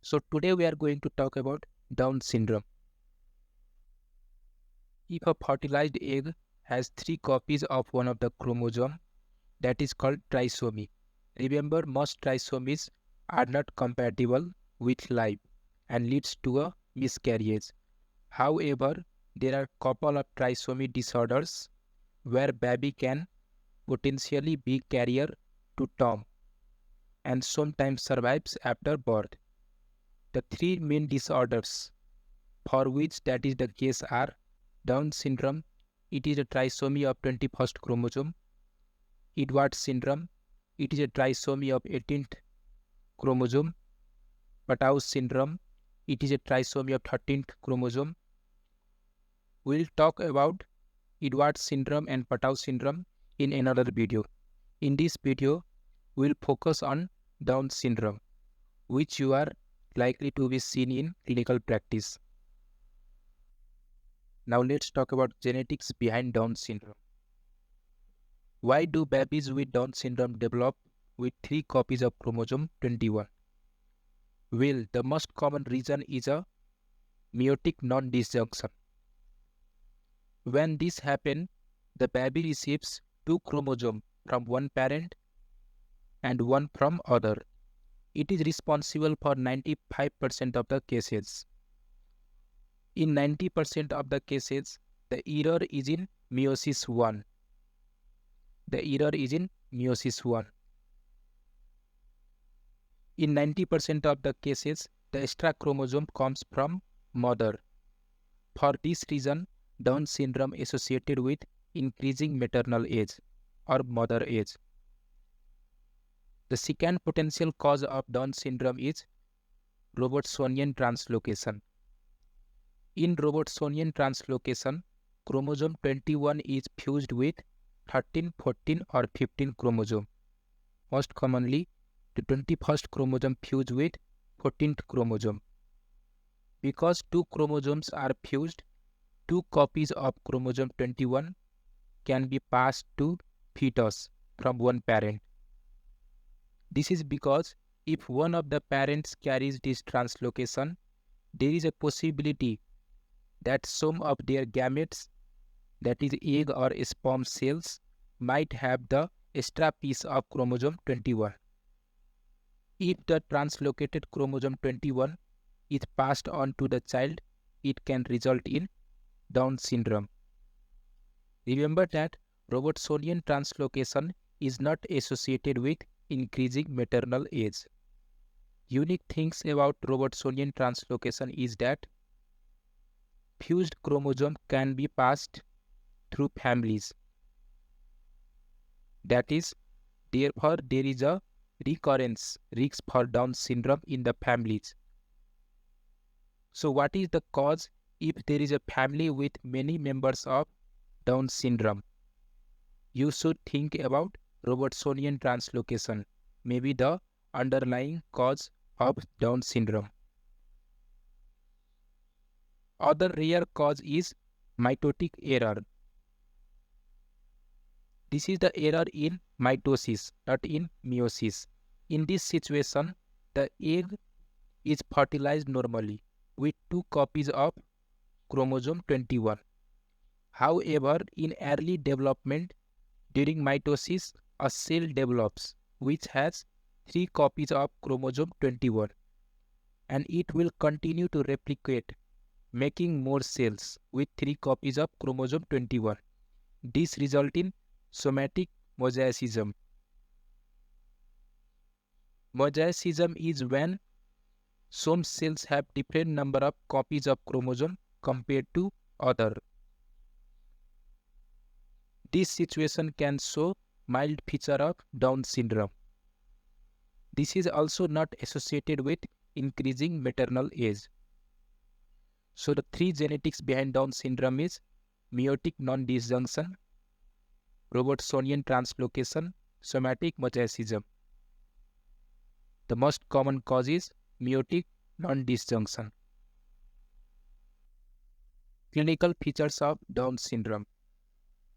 So today we are going to talk about Down syndrome. If a fertilized egg has 3 copies of one of the chromosome, that is called trisomy. Remember, most trisomies are not compatible with life and leads to a miscarriage. However, there are couple of trisomy disorders where baby can potentially be carrier to term and sometimes survives after birth. The three main disorders for which that is the case are Down syndrome, it is a trisomy of 21st chromosome. Edwards syndrome, it is a trisomy of 18th chromosome. Patau syndrome, it is a trisomy of 13th chromosome. We'll talk about Edwards syndrome and Patau syndrome in another video. In this video, we'll focus on Down syndrome, which you are likely to be seen in clinical practice. Now let's talk about genetics behind Down syndrome. Why do babies with Down syndrome develop with 3 copies of chromosome 21? Well, the most common reason is a meiotic non-disjunction. When this happens, the baby receives 2 chromosomes from one parent and one from other. It is responsible for 95% of the cases. In 90% of the cases, the error is in meiosis 1. In 90% of the cases, the extra chromosome comes from mother. For this reason, Down syndrome associated with increasing maternal age or mother age. The second potential cause of Down syndrome is Robertsonian translocation. In Robertsonian translocation, chromosome 21 is fused with 13, 14 or 15 chromosome. Most commonly, the 21st chromosome fused with 14th chromosome. Because 2 chromosomes are fused, 2 copies of chromosome 21 can be passed to fetus from one parent. This is because if one of the parents carries this translocation, there is a possibility that some of their gametes, that is egg or sperm cells, might have the extra piece of chromosome 21. If the translocated chromosome 21 is passed on to the child, it can result in Down syndrome. Remember that Robertsonian translocation is not associated with increasing maternal age. Unique things about Robertsonian translocation is that fused chromosome can be passed through families. That is, therefore, there is a recurrence risk for Down syndrome in the families. So what is the cause if there is a family with many members of Down syndrome? You should think about Robertsonian translocation, maybe the underlying cause of Down syndrome. Other rare cause is mitotic error. This is the error in mitosis, not in meiosis. In this situation, the egg is fertilized normally with 2 copies of chromosome 21. However, in early development, during mitosis, a cell develops which has 3 copies of chromosome 21, and it will continue to replicate, making more cells with 3 copies of chromosome 21. This results in somatic mosaicism. Mosaicism is when some cells have different number of copies of chromosome compared to other. This situation can show mild feature of Down syndrome. This is also not associated with increasing maternal age. So the 3 genetics behind Down syndrome is meiotic non-disjunction, Robertsonian translocation, somatic mosaicism. The most common cause is meiotic non-disjunction. Clinical features of Down syndrome.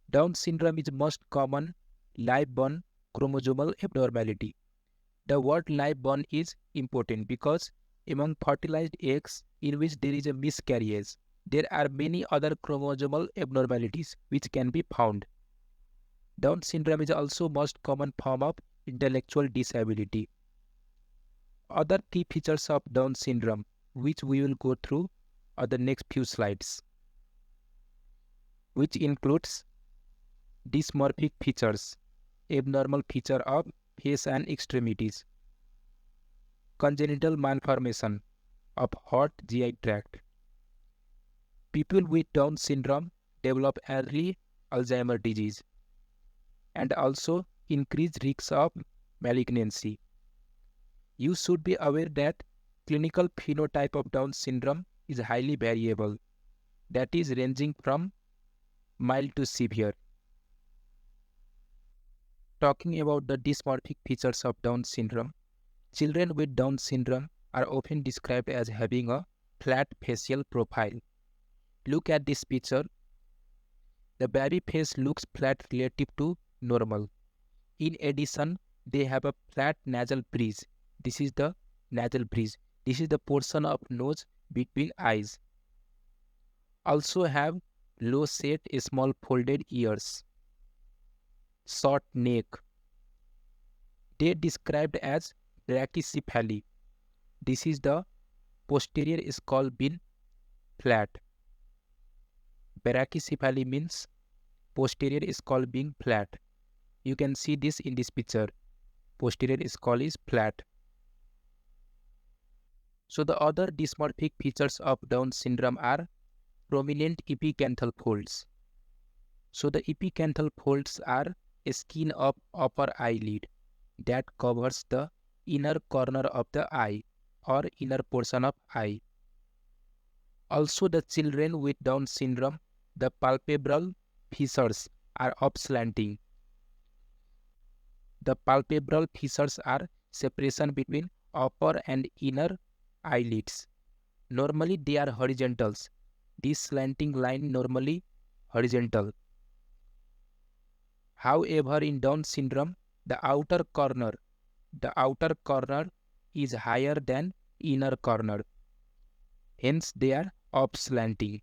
Down syndrome is most common live-born chromosomal abnormality. The word live-born is important because Among fertilized eggs in which there is a miscarriage, there are many other chromosomal abnormalities which can be found. Down syndrome is also most common form of intellectual disability. Other key features of Down syndrome, which we will go through on the next few slides, which includes dysmorphic features, abnormal feature of face and extremities, congenital malformation of hot GI tract. People with Down syndrome develop early Alzheimer's disease and also increased risks of malignancy. You should be aware that clinical phenotype of Down syndrome is highly variable, that is ranging from mild to severe. Talking about the dysmorphic features of Down syndrome, children with Down syndrome are often described as having a flat facial profile. Look at this picture. The baby face looks flat relative to normal. In addition, they have a flat nasal bridge. This is the nasal bridge. This is the portion of nose between eyes. Also have low set small folded ears. Short neck. They described as brachycephaly. This is the posterior skull being flat. Brachycephaly means posterior skull being flat. You can see this in this picture. Posterior skull is flat. So the other dysmorphic features of Down syndrome are prominent epicanthal folds. So the epicanthal folds are a skin of upper eyelid that covers the inner corner of the eye or inner portion of eye. Also, the children with Down syndrome, the palpebral fissures are upslanting. The palpebral fissures are separation between upper and inner eyelids. Normally they are horizontals. This slanting line normally horizontal. However, in Down syndrome, the outer corner is higher than inner corner. Hence, they are upslanting.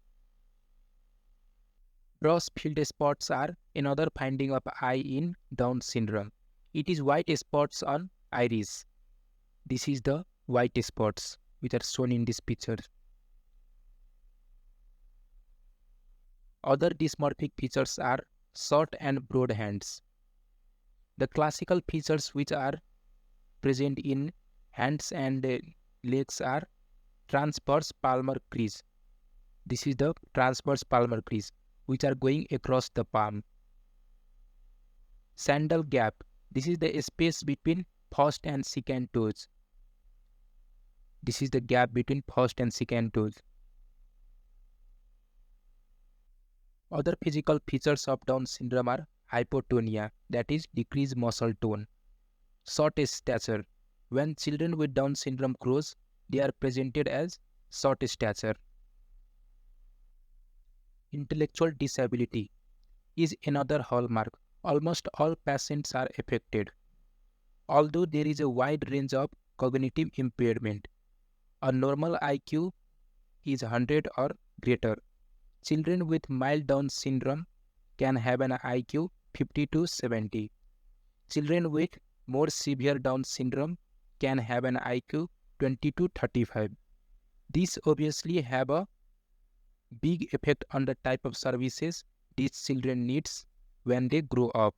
Cross field spots are another finding of eye in Down syndrome. It is white spots on iris. This is the white spots which are shown in this picture. Other dysmorphic features are short and broad hands. The classical features which are present in hands and legs are transverse palmar crease. This is the transverse palmar crease which are going across the palm. Sandal gap. This is the space between first and second toes. This is the gap between first and second toes. Other physical features of Down syndrome are hypotonia, that is decreased muscle tone. Short stature. When children with Down syndrome grows, they are presented as short stature. Intellectual disability is another hallmark. Almost all patients are affected. Although there is a wide range of cognitive impairment, a normal IQ is 100 or greater. Children with mild Down syndrome can have an IQ 50 to 70. Children with more severe Down syndrome can have an IQ 20 to 35. These obviously have a big effect on the type of services these children needs when they grow up.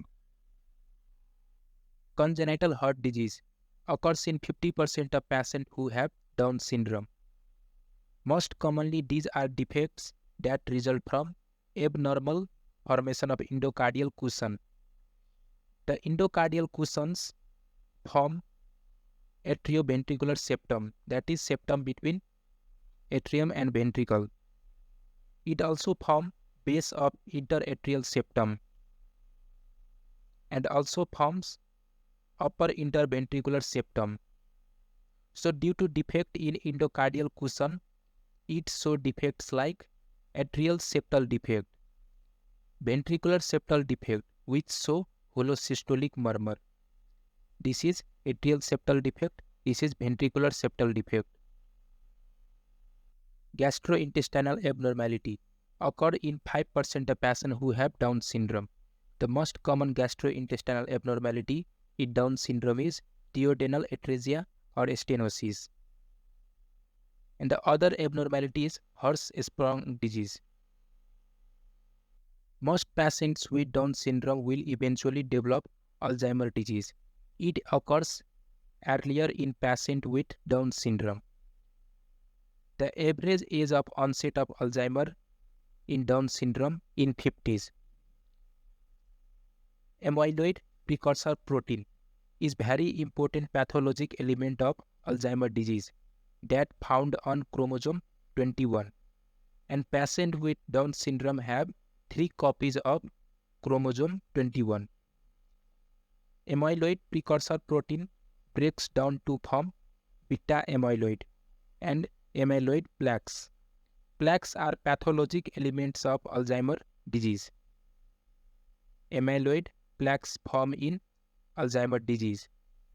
Congenital heart disease occurs in 50% of patients who have Down syndrome. Most commonly, these are defects that result from abnormal formation of endocardial cushion. The endocardial cushions form atrioventricular septum, that is septum between atrium and ventricle. It also forms base of interatrial septum and also forms upper interventricular septum. So due to defect in endocardial cushion, it shows defects like atrial septal defect, ventricular septal defect, which show holosystolic murmur. This is atrial septal defect, this is ventricular septal defect. Gastrointestinal abnormality occur in 5% of patients who have Down syndrome. The most common gastrointestinal abnormality in Down syndrome is duodenal atresia or stenosis. And the other abnormality is Hirschsprung disease. Most patients with Down syndrome will eventually develop Alzheimer's disease. It occurs earlier in patients with Down syndrome. The average age of onset of Alzheimer's in Down syndrome in 50s. Amyloid precursor protein is very important pathologic element of Alzheimer's disease that found on chromosome 21. And patients with Down syndrome have 3 copies of chromosome 21. Amyloid precursor protein breaks down to form beta amyloid and amyloid plaques. Plaques are pathologic elements of Alzheimer's disease. Amyloid plaques form in Alzheimer's disease.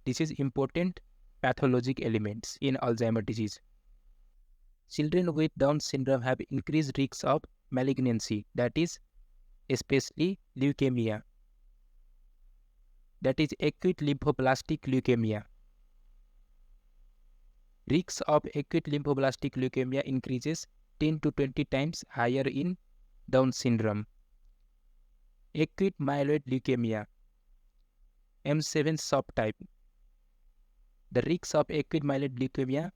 This is important pathologic elements in Alzheimer's disease. Children with Down syndrome have increased risks of malignancy, that is, especially leukemia, that is acute lymphoblastic leukemia. Risks of acute lymphoblastic leukemia increases 10 to 20 times higher in Down syndrome. Acute myeloid leukemia, M7 subtype. The risks of acute myeloid leukemia,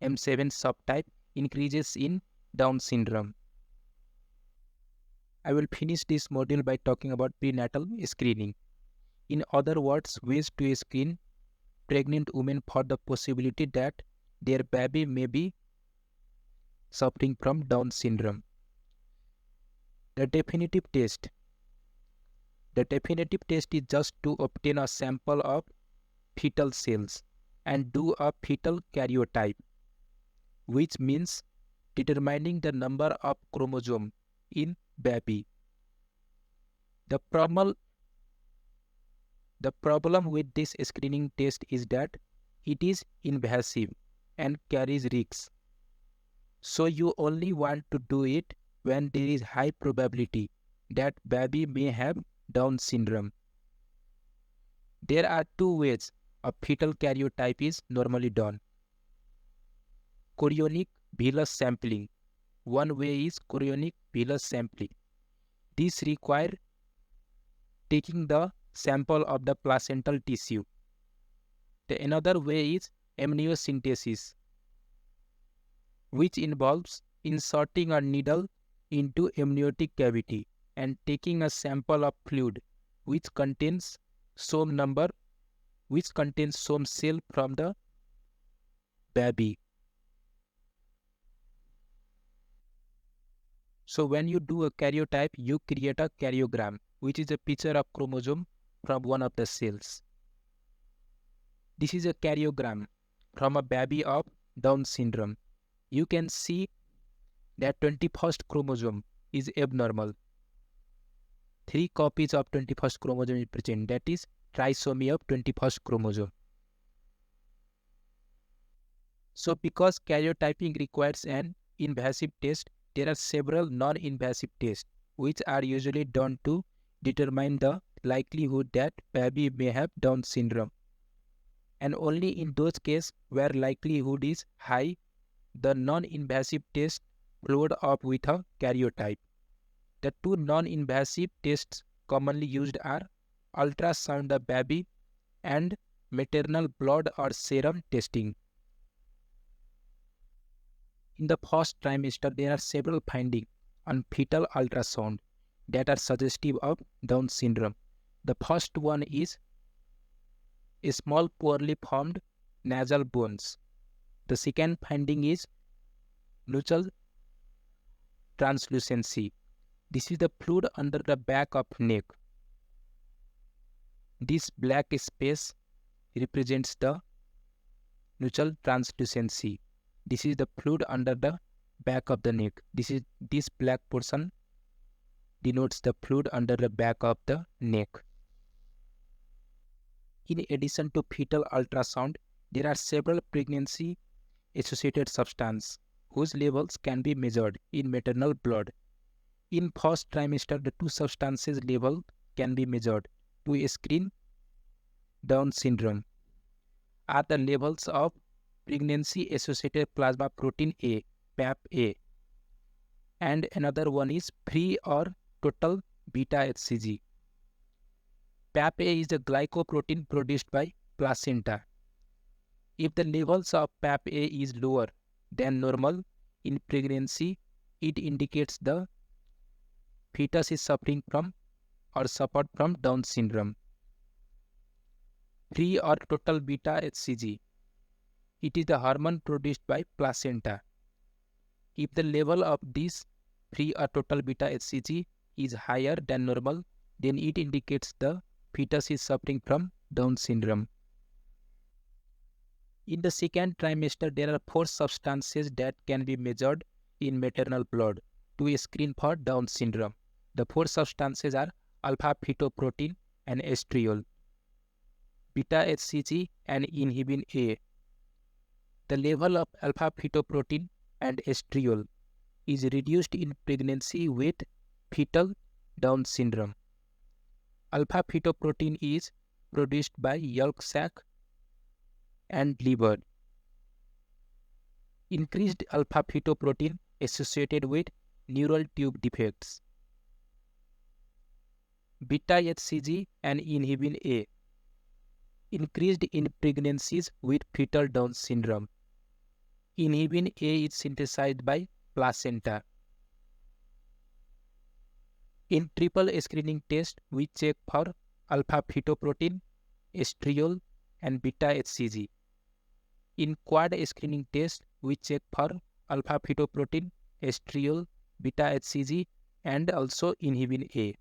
M7 subtype, increases in Down syndrome. I will finish this module by talking about prenatal screening. In other words, ways to screen pregnant women for the possibility that their baby may be suffering from Down syndrome. The definitive test. The definitive test is just to obtain a sample of fetal cells and do a fetal karyotype, which means determining the number of chromosomes in baby. The problem with this screening test is that it is invasive and carries risks. So you only want to do it when there is high probability that baby may have Down syndrome. There are 2 ways a fetal karyotype is normally done. Chorionic villus sampling. One way is chorionic villus sampling. This requires taking the sample of the placental tissue. The another way is amniocentesis, which involves inserting a needle into amniotic cavity and taking a sample of fluid which contains some cell from the baby. So when you do a karyotype, you create a karyogram, which is a picture of chromosome from one of the cells. This is a karyogram from a baby of Down syndrome. You can see that 21st chromosome is abnormal. 3 copies of 21st chromosome is present, that is trisomy of 21st chromosome. So because karyotyping requires an invasive test, there are several non-invasive tests which are usually done to determine the likelihood that baby may have Down syndrome. And only in those cases where likelihood is high, the non-invasive test followed up with a karyotype. The 2 non-invasive tests commonly used are ultrasound of baby and maternal blood or serum testing. In the first trimester, there are several findings on fetal ultrasound that are suggestive of Down syndrome. The first one is a small poorly formed nasal bones. The second finding is nuchal translucency. This is the fluid under the back of neck. This black space represents the nuchal translucency. This is the fluid under the back of the neck. This black portion denotes the fluid under the back of the neck. In addition to fetal ultrasound, there are several pregnancy-associated substances whose levels can be measured in maternal blood. In first trimester, the two substances level can be measured to screen Down syndrome are the levels of pregnancy-associated plasma protein A, PAP-A, and another one is free or total beta-HCG. PAP-A is a glycoprotein produced by placenta. If the levels of PAP-A is lower than normal in pregnancy, it indicates the fetus is suffering from or suffered from Down syndrome. Free or total beta-HCG. It is the hormone produced by placenta. If the level of this free or total beta-HCG is higher than normal, then it indicates the fetus is suffering from Down syndrome. In the second trimester, there are 4 substances that can be measured in maternal blood to screen for Down syndrome. The 4 substances are alpha-fetoprotein and estriol, beta-HCG and inhibin A. The level of alpha-fetoprotein and estriol is reduced in pregnancy with fetal Down syndrome. Alpha-fetoprotein is produced by yolk sac and liver. Increased alpha-fetoprotein associated with neural tube defects. Beta-HCG and inhibin A increased in pregnancies with fetal Down syndrome. Inhibin A is synthesized by placenta. In triple screening test, we check for alpha-fetoprotein, estriol, and beta-HCG. In quad screening test, we check for alpha-fetoprotein, estriol, beta-HCG, and also inhibin A.